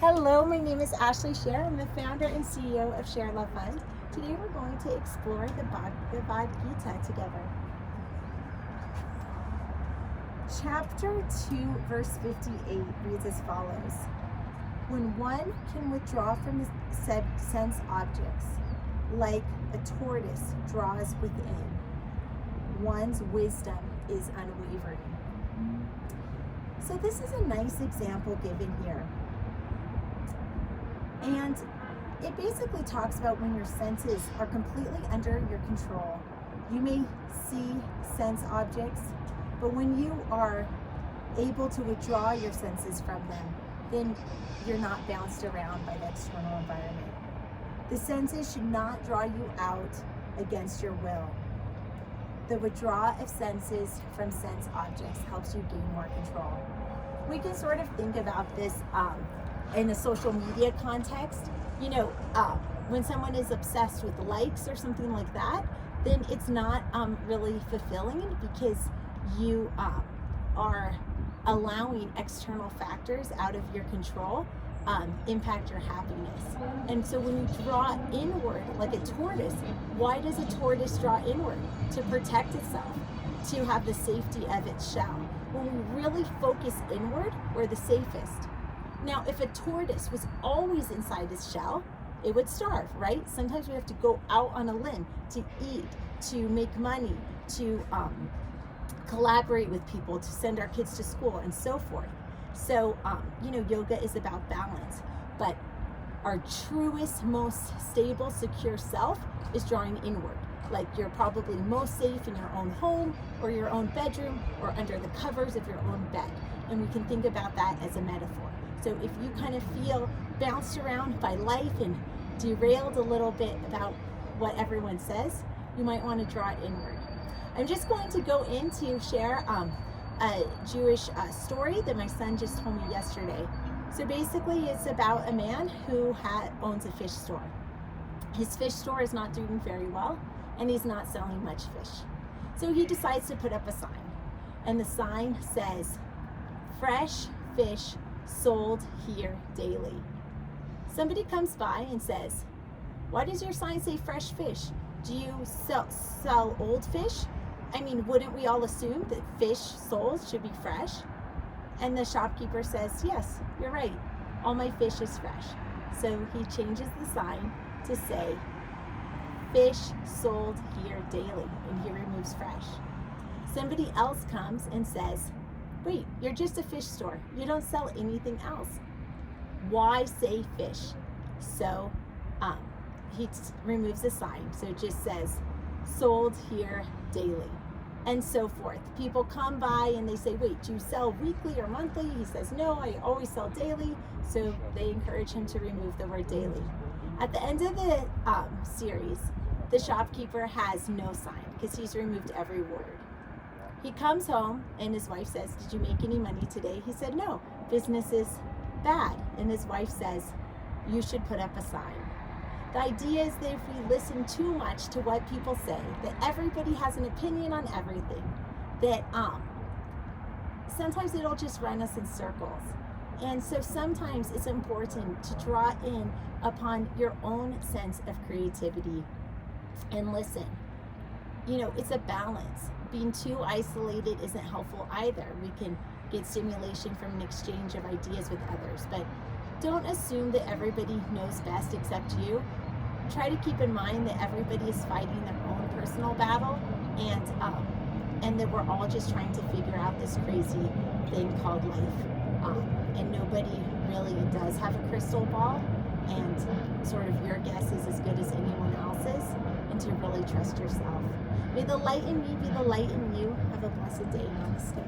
Hello, my name is Ashley Share. I'm the founder and CEO of ShareLove.Fund. Today we're going to explore the Bhagavad Gita together. Chapter 2, verse 58 reads as follows. When one can withdraw from the said sense objects, like a tortoise draws within, one's wisdom is unwavering. So this is a nice example given here. And it basically talks about when your senses are completely under your control. You may see sense objects, but when you are able to withdraw your senses from them, then you're not bounced around by the external environment. The senses should not draw you out against your will. The withdrawal of senses from sense objects helps you gain more control. We can sort of think about this in a social media context. When someone is obsessed with likes or something like that, then it's not really fulfilling because you are allowing external factors out of your control impact your happiness. And so when you draw inward like a tortoise, why does a tortoise draw inward? To protect itself, to have the safety of its shell. When we really focus inward, we're the safest. Now, if a tortoise was always inside its shell, it would starve, right? Sometimes we have to go out on a limb to eat, to make money, to collaborate with people, to send our kids to school, and so forth. So, yoga is about balance. But our truest, most stable, secure self is drawing inward. Like you're probably most safe in your own home or your own bedroom or under the covers of your own bed. And we can think about that as a metaphor. So if you kind of feel bounced around by life and derailed a little bit about what everyone says, you might want to draw it inward. I'm just going to go in to share a Jewish story that my son just told me yesterday. So basically it's about a man who owns a fish store. His fish store is not doing very well and he's not selling much fish. So he decides to put up a sign. And the sign says, "Fresh fish sold here daily." Somebody comes by and says, "Why does your sign say fresh fish? Do you sell old fish? I mean, wouldn't we all assume that fish sold should be fresh?" And the shopkeeper says, "Yes, you're right. All my fish is fresh." So he changes the sign to say, "Fish sold here daily," and he removes fresh. Somebody else comes and says, "Wait, you're just a fish store. You don't sell anything else. Why say fish?" So he removes the sign. So it just says, "Sold here daily," and so forth. People come by and they say, "Wait, do you sell weekly or monthly?" He says, "No, I always sell daily." So they encourage him to remove the word daily. At the end of the series, the shopkeeper has no sign because he's removed every word. He comes home and his wife says, "Did you make any money today?" He said, "No, business is bad." And his wife says, "You should put up a sign." The idea is that if we listen too much to what people say, that everybody has an opinion on everything, that sometimes it'll just run us in circles. And so sometimes it's important to draw in upon your own sense of creativity and listen. It's a balance. Being too isolated isn't helpful either. We can get stimulation from an exchange of ideas with others, but don't assume that everybody knows best except you. Try to keep in mind that everybody is fighting their own personal battle, and that we're all just trying to figure out this crazy thing called life. And nobody really does have a crystal ball, and sort of your guess is as good as anyone else's, and to really trust yourself. May the light in me be the light in you. Have a blessed day. Namaste.